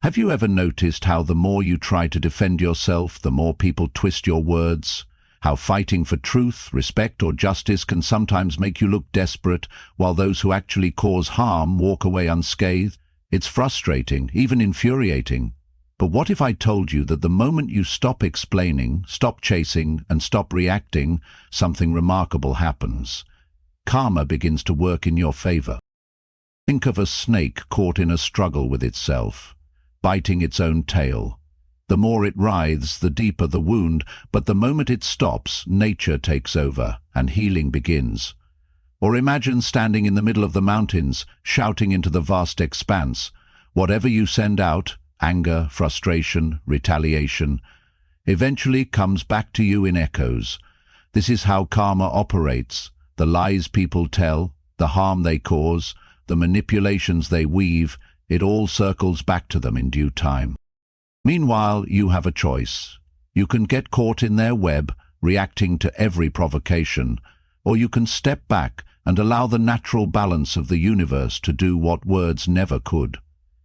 Have you ever noticed how the more you try to defend yourself, the more people twist your words? How fighting for truth, respect, or justice can sometimes make you look desperate, while those who actually cause harm walk away unscathed? It's frustrating, even infuriating. But what if I told you that the moment you stop explaining, stop chasing, and stop reacting, something remarkable happens? Karma begins to work in your favor. Think of a snake caught in a struggle with itself, biting its own tail. The more it writhes, the deeper the wound, but the moment it stops, nature takes over, and healing begins. Or imagine standing in the middle of the mountains, shouting into the vast expanse. Whatever you send out, anger, frustration, retaliation, eventually comes back to you in echoes. This is how karma operates. The lies people tell, the harm they cause, the manipulations they weave, it all circles back to them in due time. Meanwhile, you have a choice. You can get caught in their web, reacting to every provocation, or you can step back and allow the natural balance of the universe to do what words never could.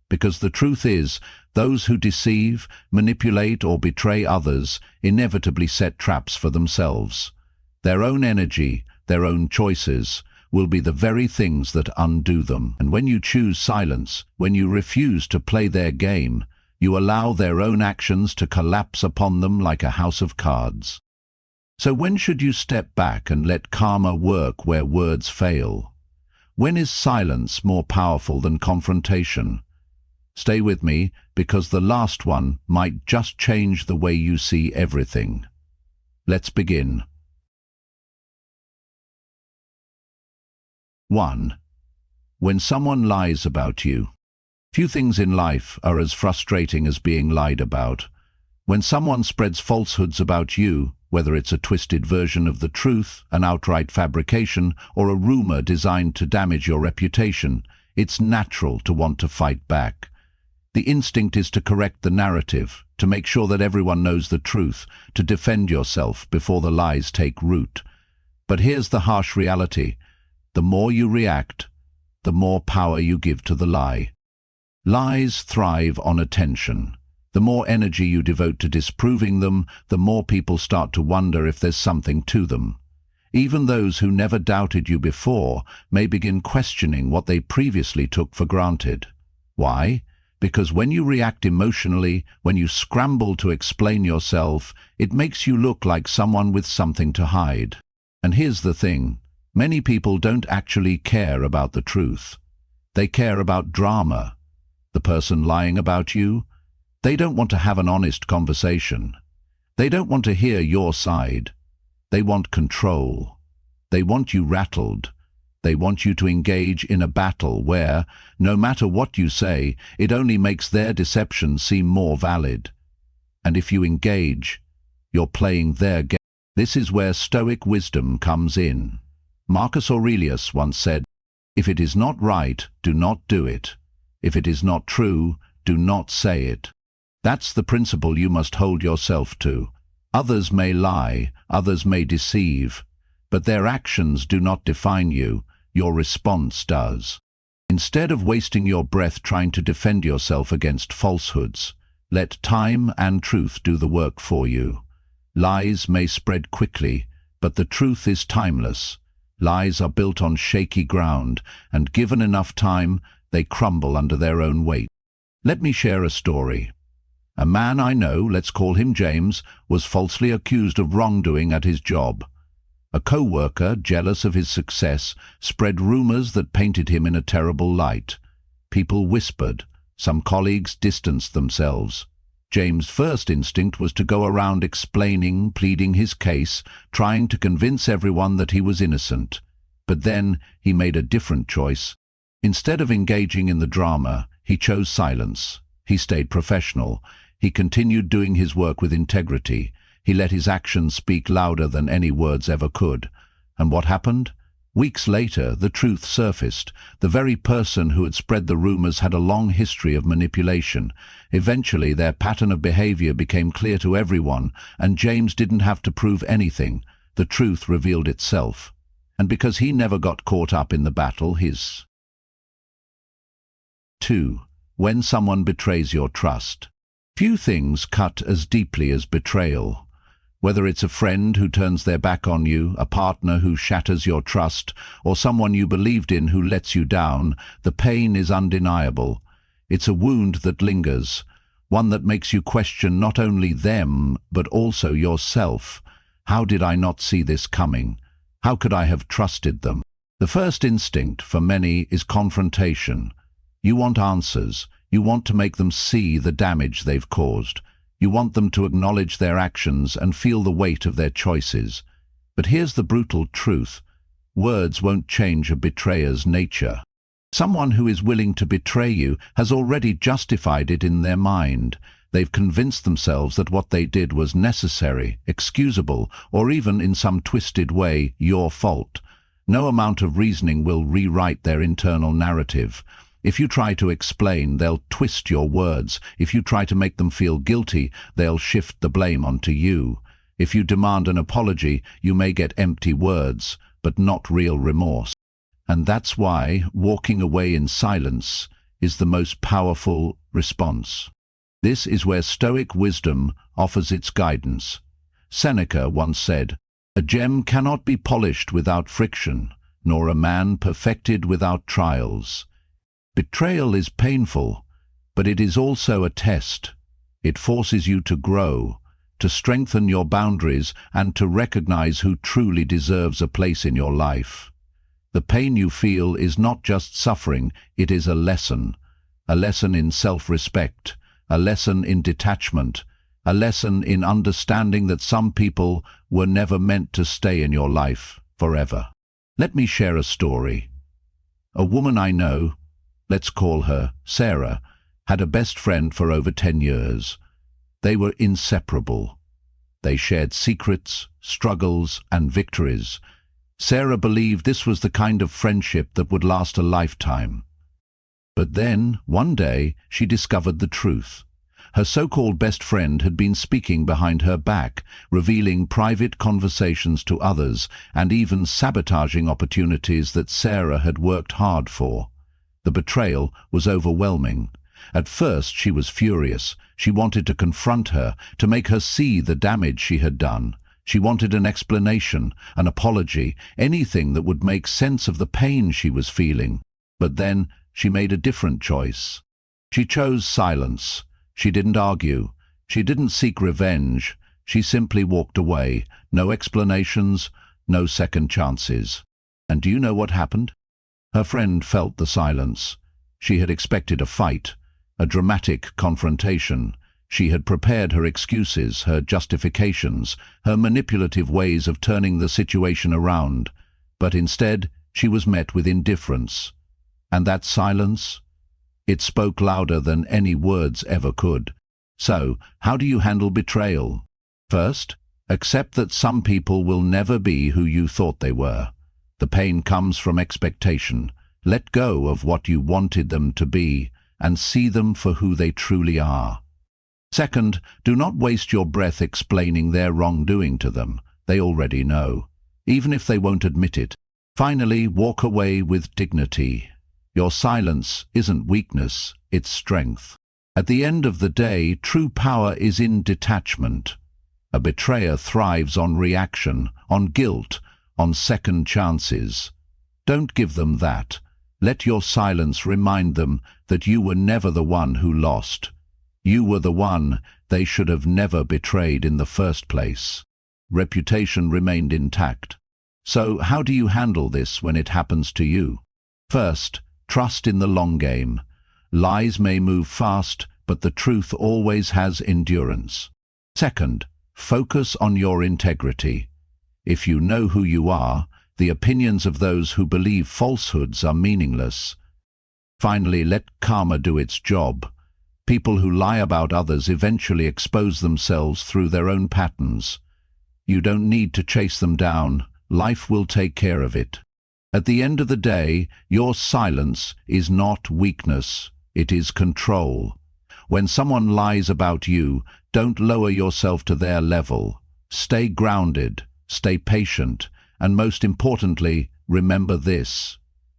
Because the truth is, those who deceive, manipulate, or betray others inevitably set traps for themselves. Their own energy, their own choices, will be the very things that undo them. And when you choose silence, when you refuse to play their game, you allow their own actions to collapse upon them like a house of cards. So when should you step back and let karma work where words fail? When is silence more powerful than confrontation? Stay with me, because the last one might just change the way you see everything. Let's begin. 1. When someone lies about you. Few things in life are as frustrating as being lied about. When someone spreads falsehoods about you, whether it's a twisted version of the truth, an outright fabrication, or a rumor designed to damage your reputation, it's natural to want to fight back. The instinct is to correct the narrative, to make sure that everyone knows the truth, to defend yourself before the lies take root. But here's the harsh reality. The more you react, the more power you give to the lie. Lies thrive on attention. The more energy you devote to disproving them, the more people start to wonder if there's something to them. Even those who never doubted you before may begin questioning what they previously took for granted. Why? Because when you react emotionally, when you scramble to explain yourself, it makes you look like someone with something to hide. And here's the thing. Many people don't actually care about the truth. They care about drama. The person lying about you, they don't want to have an honest conversation. They don't want to hear your side. They want control. They want you rattled. They want you to engage in a battle where, no matter what you say, it only makes their deception seem more valid. And if you engage, you're playing their game. This is where Stoic wisdom comes in. Marcus Aurelius once said, "If it is not right, do not do it. If it is not true, do not say it." That's the principle you must hold yourself to. Others may lie, others may deceive, but their actions do not define you, your response does. Instead of wasting your breath trying to defend yourself against falsehoods, let time and truth do the work for you. Lies may spread quickly, but the truth is timeless. Lies are built on shaky ground, and given enough time, they crumble under their own weight. Let me share a story. A man I know, let's call him James, was falsely accused of wrongdoing at his job. A co-worker, jealous of his success, spread rumors that painted him in a terrible light. People whispered. Some colleagues distanced themselves. James' first instinct was to go around explaining, pleading his case, trying to convince everyone that he was innocent. But then he made a different choice. Instead of engaging in the drama, he chose silence. He stayed professional. He continued doing his work with integrity. He let his actions speak louder than any words ever could. And what happened? Weeks later, the truth surfaced. The very person who had spread the rumors had a long history of manipulation. Eventually, their pattern of behavior became clear to everyone, and James didn't have to prove anything. The truth revealed itself. And because he never got caught up in the battle, his 2. when someone betrays your trust. Few things cut as deeply as betrayal. Whether it's a friend who turns their back on you, a partner who shatters your trust, or someone you believed in who lets you down, the pain is undeniable. It's a wound that lingers, one that makes you question not only them, but also yourself. How did I not see this coming? How could I have trusted them? The first instinct for many is confrontation. You want answers. You want to make them see the damage they've caused. You want them to acknowledge their actions and feel the weight of their choices. But here's the brutal truth. Words won't change a betrayer's nature. Someone who is willing to betray you has already justified it in their mind. They've convinced themselves that what they did was necessary, excusable, or even in some twisted way, your fault. No amount of reasoning will rewrite their internal narrative. If you try to explain, they'll twist your words. If you try to make them feel guilty, they'll shift the blame onto you. If you demand an apology, you may get empty words, but not real remorse. And that's why walking away in silence is the most powerful response. This is where Stoic wisdom offers its guidance. Seneca once said, "A gem cannot be polished without friction, nor a man perfected without trials." Betrayal is painful, but it is also a test. It forces you to grow, to strengthen your boundaries, and to recognize who truly deserves a place in your life. The pain you feel is not just suffering, it is a lesson in self-respect, a lesson in detachment, a lesson in understanding that some people were never meant to stay in your life forever. Let me share a story. A woman I know, let's call her Sarah, had a best friend for over 10 years. They were inseparable. They shared secrets, struggles, and victories. Sarah believed this was the kind of friendship that would last a lifetime. But then, one day, she discovered the truth. Her so-called best friend had been speaking behind her back, revealing private conversations to others, and even sabotaging opportunities that Sarah had worked hard for. The betrayal was overwhelming. At first she was furious. She wanted to confront her, to make her see the damage she had done. She wanted an explanation, an apology, anything that would make sense of the pain she was feeling. But then she made a different choice. She chose silence. She didn't argue. She didn't seek revenge. She simply walked away. No explanations, no second chances. And do you know what happened? Her friend felt the silence. She had expected a fight, a dramatic confrontation. She had prepared her excuses, her justifications, her manipulative ways of turning the situation around. But instead, she was met with indifference. And that silence? It spoke louder than any words ever could. So, how do you handle betrayal? First, accept that some people will never be who you thought they were. The pain comes from expectation. Let go of what you wanted them to be and see them for who they truly are. Second, do not waste your breath explaining their wrongdoing to them. They already know, even if they won't admit it. Finally, walk away with dignity. Your silence isn't weakness, it's strength. At the end of the day, true power is in detachment. A betrayer thrives on reaction, on guilt, on second chances. Don't give them that. Let your silence remind them that you were never the one who lost. You were the one they should have never betrayed in the first place. Reputation remained intact. So how do you handle this when it happens to you? First, trust in the long game. Lies may move fast, but the truth always has endurance. Second, focus on your integrity. If you know who you are, the opinions of those who believe falsehoods are meaningless. Finally, let karma do its job. People who lie about others eventually expose themselves through their own patterns. You don't need to chase them down. Life will take care of it. At the end of the day, your silence is not weakness, it is control. When someone lies about you, don't lower yourself to their level. Stay grounded, stay patient, and most importantly, remember this.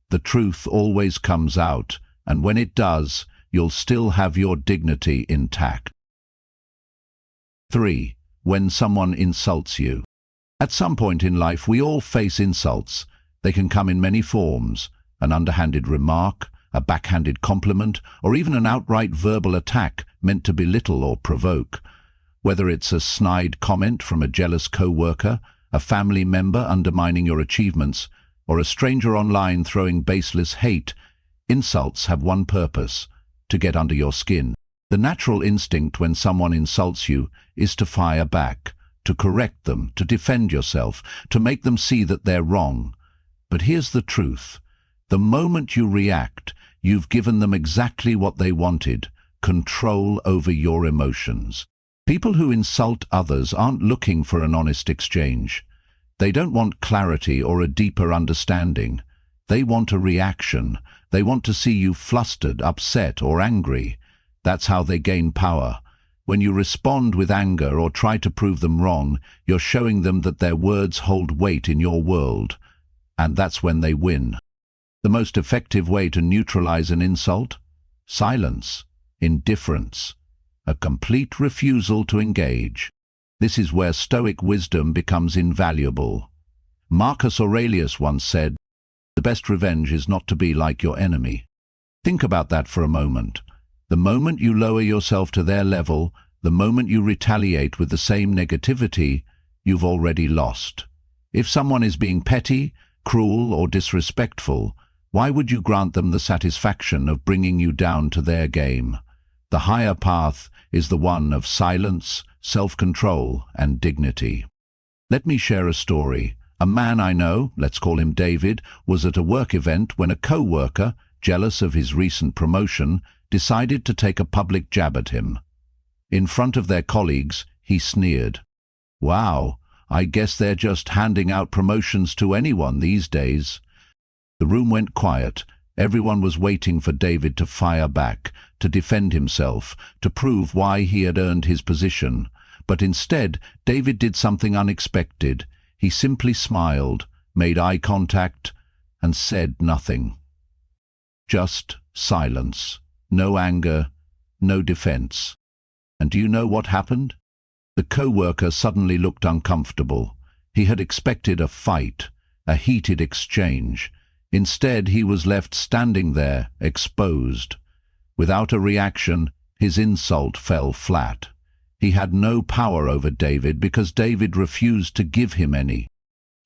The truth always comes out, and when it does, you'll still have your dignity intact. 3. When someone insults you. At some point in life, we all face insults. They can come in many forms: an underhanded remark, a backhanded compliment, or even an outright verbal attack meant to belittle or provoke. Whether it's a snide comment from a jealous co-worker, a family member undermining your achievements, or a stranger online throwing baseless hate, insults have one purpose: to get under your skin. The natural instinct when someone insults you is to fire back, to correct them, to defend yourself, to make them see that they're wrong. But here's the truth. The moment you react, you've given them exactly what they wanted: control over your emotions. People who insult others aren't looking for an honest exchange. They don't want clarity or a deeper understanding. They want a reaction. They want to see you flustered, upset, or angry. That's how they gain power. When you respond with anger or try to prove them wrong, you're showing them that their words hold weight in your world. And that's when they win. The most effective way to neutralize an insult? Silence, indifference, a complete refusal to engage. This is where Stoic wisdom becomes invaluable. Marcus Aurelius once said, "The best revenge is not to be like your enemy." Think about that for a moment. The moment you lower yourself to their level, the moment you retaliate with the same negativity, you've already lost. If someone is being petty, cruel, or disrespectful, why would you grant them the satisfaction of bringing you down to their game? The higher path is the one of silence, self-control, and dignity. Let me share a story. A man I know, let's call him David, was at a work event when a co-worker, jealous of his recent promotion, decided to take a public jab at him. In front of their colleagues, he sneered. "Wow, I guess they're just handing out promotions to anyone these days." The room went quiet. Everyone was waiting for David to fire back, to defend himself, to prove why he had earned his position. But instead, David did something unexpected. He simply smiled, made eye contact, and said nothing. Just silence. No anger, no defense. And do you know what happened? The co-worker suddenly looked uncomfortable. He had expected a fight, a heated exchange. Instead, he was left standing there, exposed. Without a reaction, his insult fell flat. He had no power over David because David refused to give him any.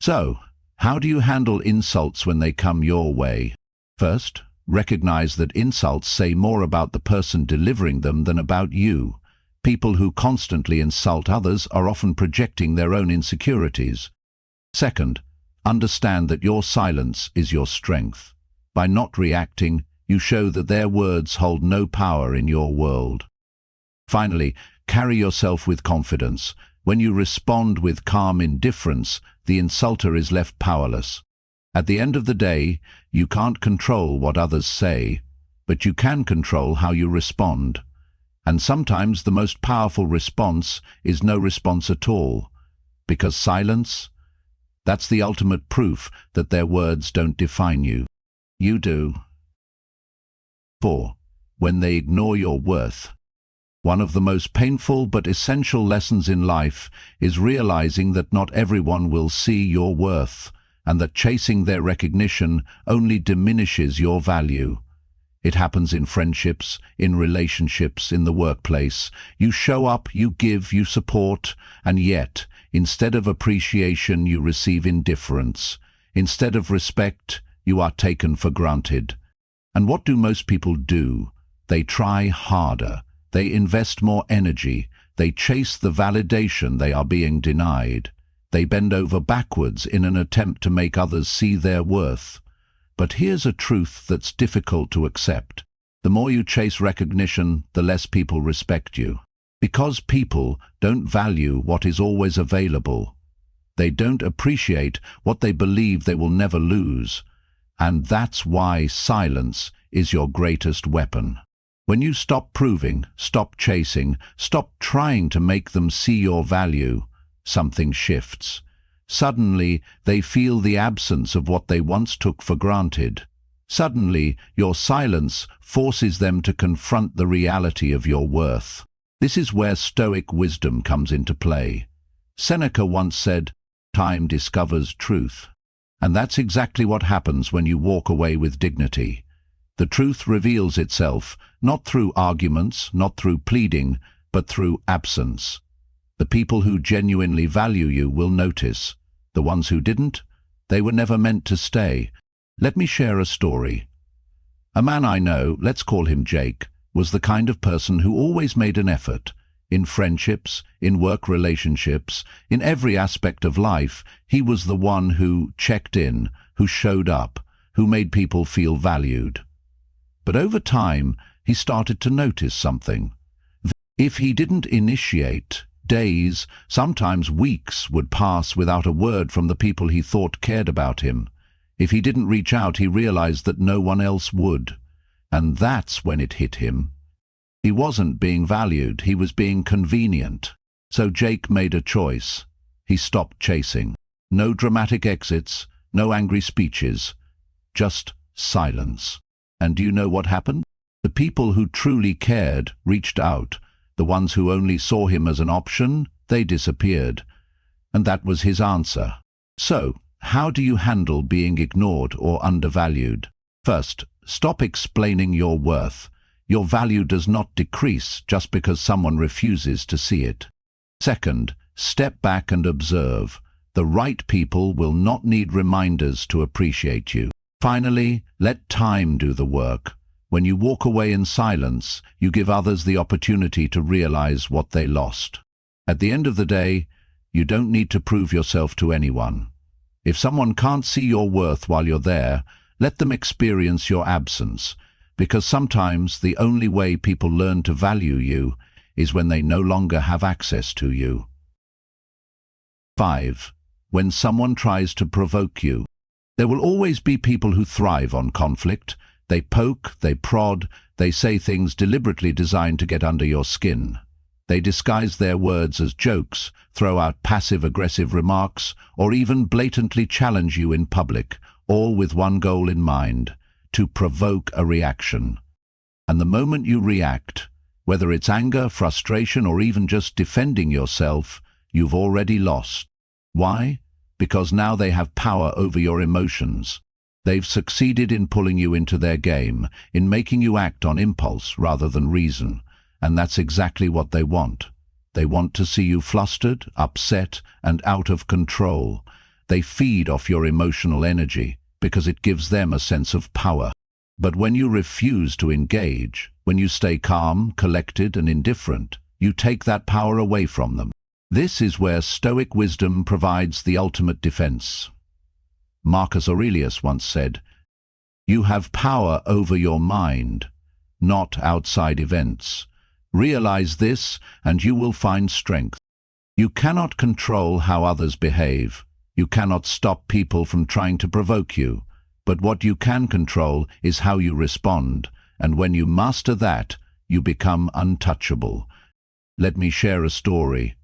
So, how do you handle insults when they come your way? First, recognize that insults say more about the person delivering them than about you. People who constantly insult others are often projecting their own insecurities. Second, understand that your silence is your strength. By not reacting, you show that their words hold no power in your world. Finally, carry yourself with confidence. When you respond with calm indifference, the insulter is left powerless. At the end of the day, you can't control what others say, but you can control how you respond. And sometimes the most powerful response is no response at all, because silence, that's the ultimate proof that their words don't define you. You do. 4. When they ignore your worth. One of the most painful but essential lessons in life is realizing that not everyone will see your worth, and that chasing their recognition only diminishes your value. It happens in friendships, in relationships, in the workplace. You show up, you give, you support, and yet, instead of appreciation, you receive indifference. Instead of respect, you are taken for granted. And what do most people do? They try harder. They invest more energy. They chase the validation they are being denied. They bend over backwards in an attempt to make others see their worth. But here's a truth that's difficult to accept. The more you chase recognition, the less people respect you. Because people don't value what is always available. They don't appreciate what they believe they will never lose. And that's why silence is your greatest weapon. When you stop proving, stop chasing, stop trying to make them see your value, something shifts. Suddenly, they feel the absence of what they once took for granted. Suddenly, your silence forces them to confront the reality of your worth. This is where Stoic wisdom comes into play. Seneca once said, "Time discovers truth." And that's exactly what happens when you walk away with dignity. The truth reveals itself, not through arguments, not through pleading, but through absence. The people who genuinely value you will notice. The ones who didn't, they were never meant to stay. Let me share a story. A man I know, let's call him Jake, was the kind of person who always made an effort. In friendships, in work relationships, in every aspect of life, he was the one who checked in, who showed up, who made people feel valued. But over time, he started to notice something. If he didn't initiate, days, sometimes weeks, would pass without a word from the people he thought cared about him. If he didn't reach out, he realized that no one else would. And that's when it hit him. He wasn't being valued, he was being convenient. So Jake made a choice. He stopped chasing. No dramatic exits, no angry speeches, just silence. And do you know what happened? The people who truly cared reached out. The ones who only saw him as an option, they disappeared. And that was his answer. So, how do you handle being ignored or undervalued? First, stop explaining your worth. Your value does not decrease just because someone refuses to see it. Second, step back and observe. The right people will not need reminders to appreciate you. Finally, let time do the work. When you walk away in silence, you give others the opportunity to realize what they lost. At the end of the day, you don't need to prove yourself to anyone. If someone can't see your worth while you're there, let them experience your absence, because sometimes the only way people learn to value you is when they no longer have access to you. 5. When someone tries to provoke you. There will always be people who thrive on conflict. They poke, they prod, they say things deliberately designed to get under your skin. They disguise their words as jokes, throw out passive-aggressive remarks, or even blatantly challenge you in public, all with one goal in mind: to provoke a reaction. And the moment you react, whether it's anger, frustration, or even just defending yourself, you've already lost. Why? Because now they have power over your emotions. They've succeeded in pulling you into their game, in making you act on impulse rather than reason. And that's exactly what they want. They want to see you flustered, upset, and out of control. They feed off your emotional energy because it gives them a sense of power. But when you refuse to engage, when you stay calm, collected, and indifferent, you take that power away from them. This is where Stoic wisdom provides the ultimate defense. Marcus Aurelius once said, "You have power over your mind, not outside events. Realize this, and you will find strength." You cannot control how others behave. You cannot stop people from trying to provoke you. But what you can control is how you respond, and when you master that, you become untouchable. Let me share a story.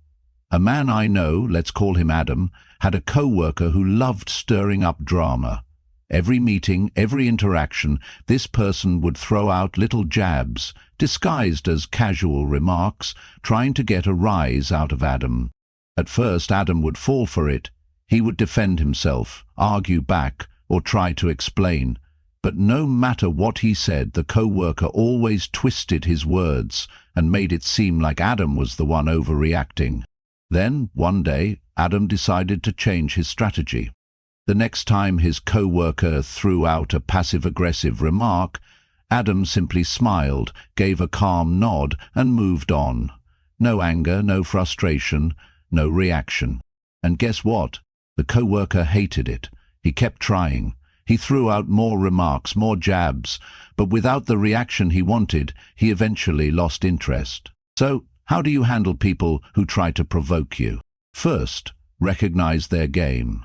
A man I know, let's call him Adam, had a co-worker who loved stirring up drama. Every meeting, every interaction, this person would throw out little jabs, disguised as casual remarks, trying to get a rise out of Adam. At first, Adam would fall for it. He would defend himself, argue back, or try to explain. But no matter what he said, the co-worker always twisted his words and made it seem like Adam was the one overreacting. Then, one day, Adam decided to change his strategy. The next time his co-worker threw out a passive-aggressive remark, Adam simply smiled, gave a calm nod, and moved on. No anger, no frustration, no reaction. And guess what? The co-worker hated it. He kept trying. He threw out more remarks, more jabs, but without the reaction he wanted, he eventually lost interest. So, how do you handle people who try to provoke you? First, recognize their game.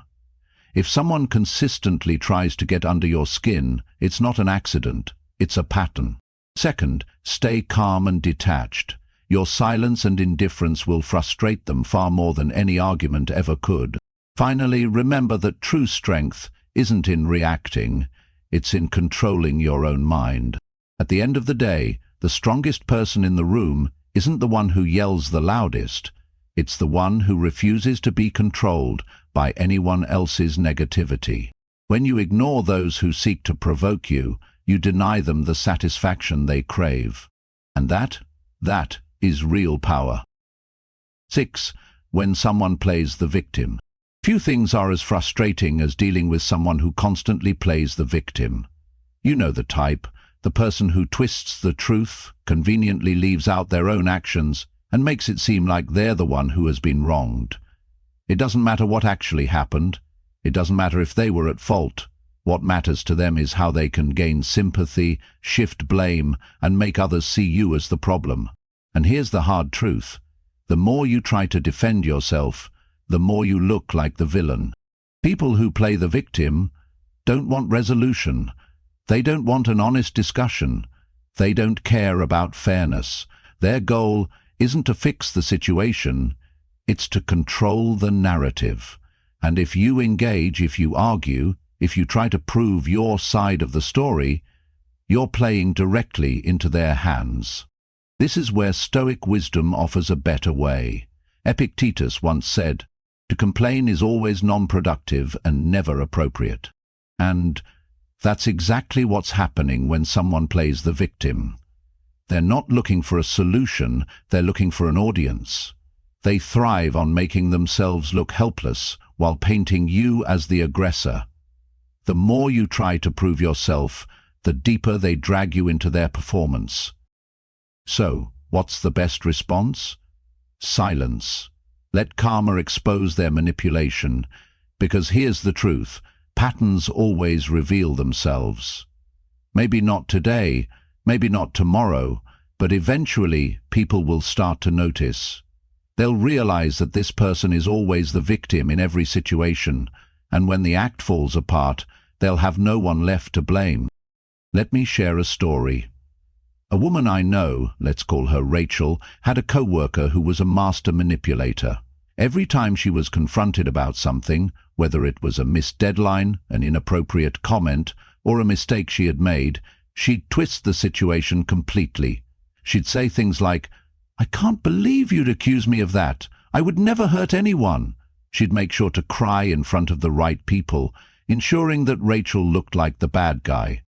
If someone consistently tries to get under your skin, it's not an accident, it's a pattern. Second, stay calm and detached. Your silence and indifference will frustrate them far more than any argument ever could. Finally, remember that true strength isn't in reacting, it's in controlling your own mind. At the end of the day, the strongest person in the room isn't the one who yells the loudest. It's the one who refuses to be controlled by anyone else's negativity. When you ignore those who seek to provoke you, you deny them the satisfaction they crave. And that is real power. 6. When someone plays the victim. Few things are as frustrating as dealing with someone who constantly plays the victim. You know the type, the person who twists the truth, conveniently leaves out their own actions, and makes it seem like they're the one who has been wronged. It doesn't matter what actually happened. It doesn't matter if they were at fault. What matters to them is how they can gain sympathy, shift blame, and make others see you as the problem. And here's the hard truth. The more you try to defend yourself, the more you look like the villain. People who play the victim don't want resolution. They don't want an honest discussion. They don't care about fairness. Their goal isn't to fix the situation, it's to control the narrative. And if you engage, if you argue, if you try to prove your side of the story, you're playing directly into their hands. This is where Stoic wisdom offers a better way. Epictetus once said, "To complain is always non-productive and never appropriate." And that's exactly what's happening when someone plays the victim. They're not looking for a solution, they're looking for an audience. They thrive on making themselves look helpless while painting you as the aggressor. The more you try to prove yourself, the deeper they drag you into their performance. So, what's the best response? Silence. Let karma expose their manipulation, because here's the truth, patterns always reveal themselves. Maybe not today, maybe not tomorrow, but eventually people will start to notice. They'll realize that this person is always the victim in every situation, and when the act falls apart, they'll have no one left to blame. Let me share a story. A woman I know, let's call her Rachel, had a co-worker who was a master manipulator. Every time she was confronted about something, whether it was a missed deadline, an inappropriate comment, or a mistake she had made, she'd twist the situation completely. She'd say things like, "I can't believe you'd accuse me of that. I would never hurt anyone." She'd make sure to cry in front of the right people, ensuring that Rachel looked like the bad guy.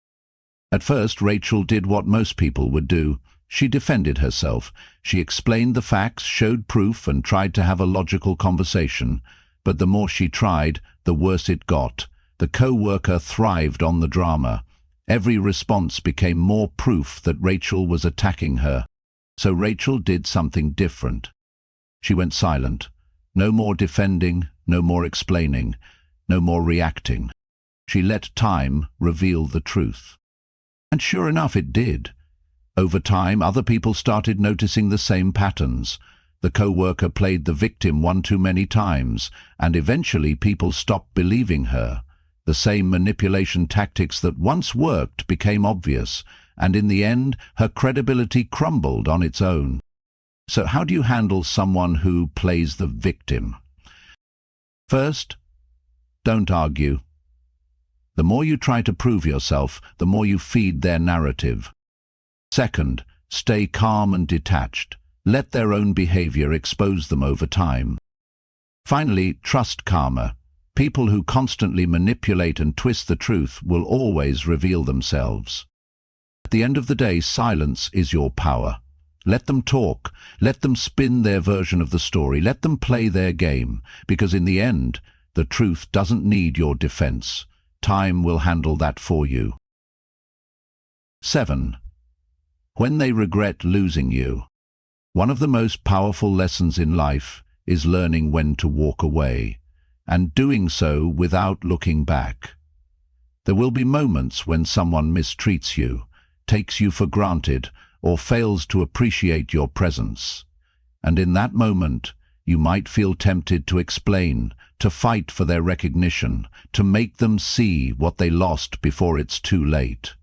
At first, Rachel did what most people would do. She defended herself. She explained the facts, showed proof, and tried to have a logical conversation. But the more she tried, the worse it got. The co-worker thrived on the drama. Every response became more proof that Rachel was attacking her. So Rachel did something different. She went silent. No more defending, no more explaining, no more reacting. She let time reveal the truth. And sure enough, it did. Over time, other people started noticing the same patterns. The co-worker played the victim one too many times, and eventually people stopped believing her. The same manipulation tactics that once worked became obvious, and in the end, her credibility crumbled on its own. So how do you handle someone who plays the victim? First, don't argue. The more you try to prove yourself, the more you feed their narrative. Second, stay calm and detached. Let their own behavior expose them over time. Finally, trust karma. People who constantly manipulate and twist the truth will always reveal themselves. At the end of the day, silence is your power. Let them talk. Let them spin their version of the story. Let them play their game, because in the end, the truth doesn't need your defense. Time will handle that for you. 7. When they regret losing you. One of the most powerful lessons in life is learning when to walk away, and doing so without looking back. There will be moments when someone mistreats you, takes you for granted, or fails to appreciate your presence. And in that moment, you might feel tempted to explain, to fight for their recognition, to make them see what they lost before it's too late.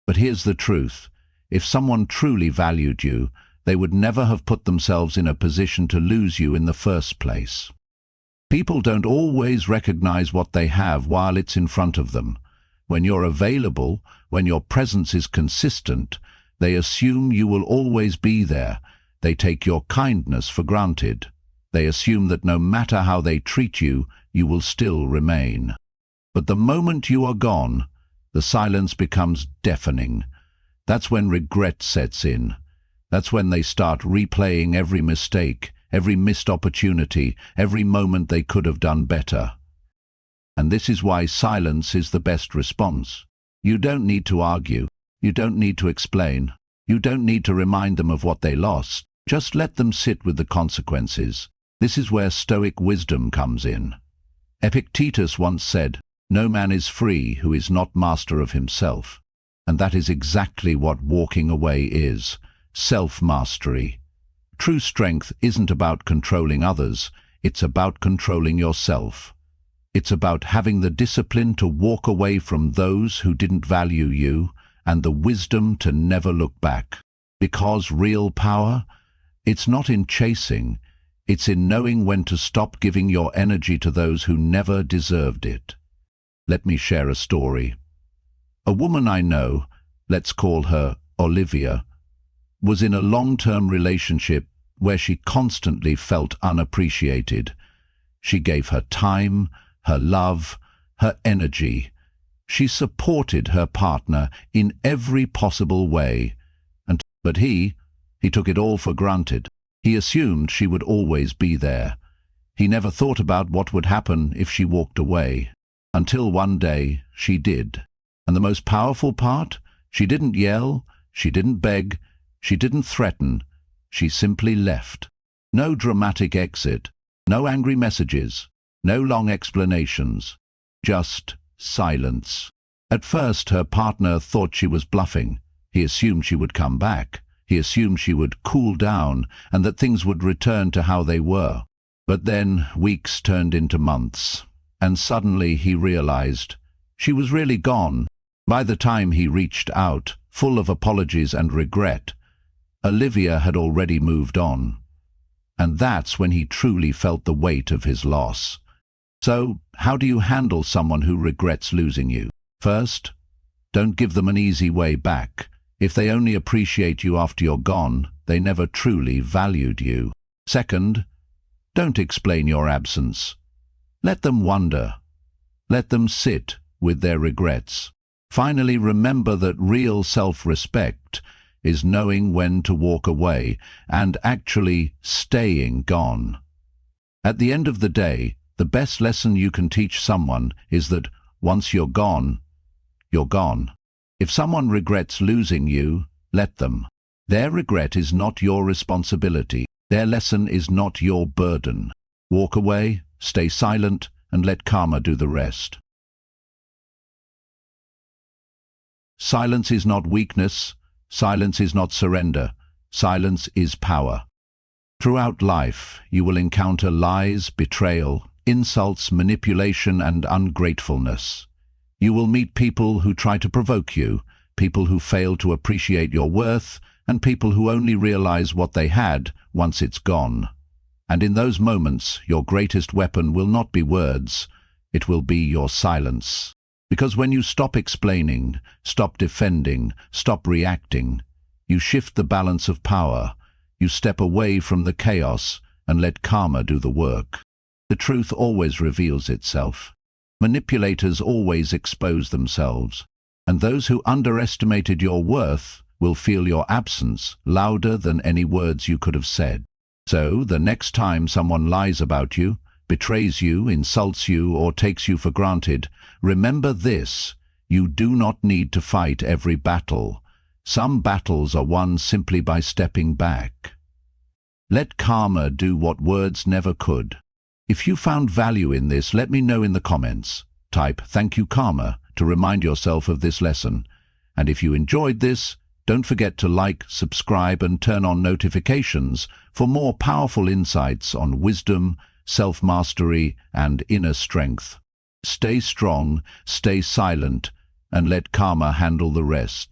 But here's the truth. If someone truly valued you, they would never have put themselves in a position to lose you in the first place. People don't always recognize what they have while it's in front of them. when you're available, when your presence is consistent, they assume you will always be there. They take your kindness for granted. They assume that no matter how they treat you, you will still remain. But the moment you are gone, the silence becomes deafening. That's when regret sets in. That's when they start replaying every mistake, every missed opportunity, every moment they could have done better. And this is why silence is the best response. You don't need to argue. You don't need to explain. You don't need to remind them of what they lost. Just let them sit with the consequences. This is where Stoic wisdom comes in. Epictetus once said, "No man is free who is not master of himself." And that is exactly what walking away is. Self-mastery. True strength isn't about controlling others. It's about controlling yourself. It's about having the discipline to walk away from those who didn't value you and the wisdom to never look back. Because real power, it's not in chasing, it's in knowing when to stop giving your energy to those who never deserved it. Let me share a story. A woman I know, let's call her Olivia, was in a long-term relationship where she constantly felt unappreciated. She gave her time, her love, her energy. She supported her partner in every possible way. But he took it all for granted. He assumed she would always be there. He never thought about what would happen if she walked away. Until one day, she did. And the most powerful part? She didn't yell, she didn't beg, she didn't threaten. She simply left. No dramatic exit, no angry messages, no long explanations. Just silence. At first, her partner thought she was bluffing. He assumed she would come back. He assumed she would cool down and that things would return to how they were. But then weeks turned into months, and suddenly he realized she was really gone. By the time he reached out, full of apologies and regret, Olivia had already moved on. And that's when he truly felt the weight of his loss. So, how do you handle someone who regrets losing you? First, don't give them an easy way back. If they only appreciate you after you're gone, they never truly valued you. Second, don't explain your absence. Let them wonder. Let them sit with their regrets. Finally, remember that real self-respect is knowing when to walk away and actually staying gone. At the end of the day, the best lesson you can teach someone is that once you're gone, you're gone. If someone regrets losing you, let them. Their regret is not your responsibility. Their lesson is not your burden. Walk away, stay silent, and let karma do the rest. Silence is not weakness. Silence is not surrender. Silence is power. Throughout life, you will encounter lies, betrayal, insults, manipulation, and ungratefulness. You will meet people who try to provoke you, people who fail to appreciate your worth, and people who only realize what they had once it's gone. And in those moments, your greatest weapon will not be words, it will be your silence. Because when you stop explaining, stop defending, stop reacting, you shift the balance of power, you step away from the chaos and let karma do the work. The truth always reveals itself. Manipulators always expose themselves, and those who underestimated your worth will feel your absence louder than any words you could have said. So, the next time someone lies about you, betrays you, insults you, or takes you for granted, remember this: you do not need to fight every battle. Some battles are won simply by stepping back. Let karma do what words never could. If you found value in this, let me know in the comments. Type "Thank you, Karma" to remind yourself of this lesson. And if you enjoyed this, don't forget to like, subscribe, and turn on notifications for more powerful insights on wisdom, self-mastery, and inner strength. Stay strong, stay silent, and let karma handle the rest.